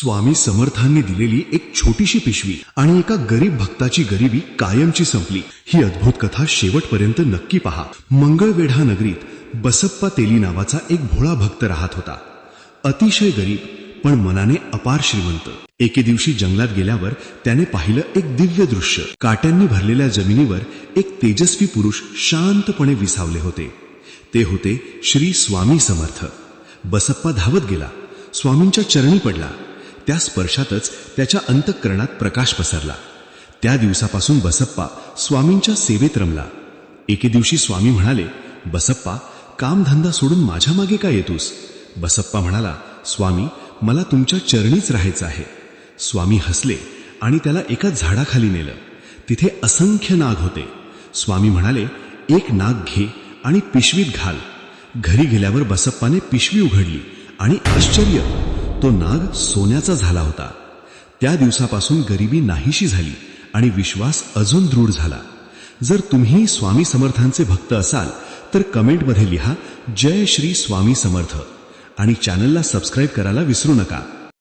स्वामी समर्थांनी दिलेली एक छोटीशी पिशवी आणि एका गरीब भक्ताची गरिबी कायमची संपली। ही अद्भुत कथा शेवटपर्यंत नक्की पहा। मंगळवेढा नगरीत बसप्पा तेली नावाचा एक भोळा भक्त राहत होता। अतिशय गरीब पण मनाने अपार श्रीमंत। एके दिवशी जंगलात गेल्यावर त्याने पाहिलं एक दिव्य दृश्य। काट्यांनी भरलेल्या जमिनीवर एक तेजस्वी पुरुष शांतपणे विसावले होते। ते होते श्री स्वामी समर्थ। बसप्पा धावत गेला, स्वामींच्या चरणी पडला। त्या स्पर्शातच त्याच्या अंतःकरणात प्रकाश पसरला। त्या दिवसापासून बसप्पा स्वामींच्या सेवेत रमला। एके दिवशी स्वामी म्हणाले, बसप्पा, कामधंदा सोडून माझ्या मागे का येतोस? बसप्पा म्हणाला, स्वामी, मला तुमच्या चरणीच राहायचं आहे। स्वामी हसले आणि त्याला एका झाडाखाली नेलं। तिथे असंख्य नाग होते। स्वामी म्हणाले, एक नाग घे आणि पिशवीत घाल। घरी गेल्यावर बसप्पाने पिशवी उघडली आणि आश्चर्य, तो नाग सोन्याचा झाला होता। त्या दिवसापासून गरिबी नाहीशी झाली आणि विश्वास अजून दृढ झाला। जर तुम्ही स्वामी समर्थांचे भक्त असाल तर कमेंटमध्ये लिहा जय श्री स्वामी समर्थ आणि चॅनलला सबस्क्राईब करायला विसरू नका।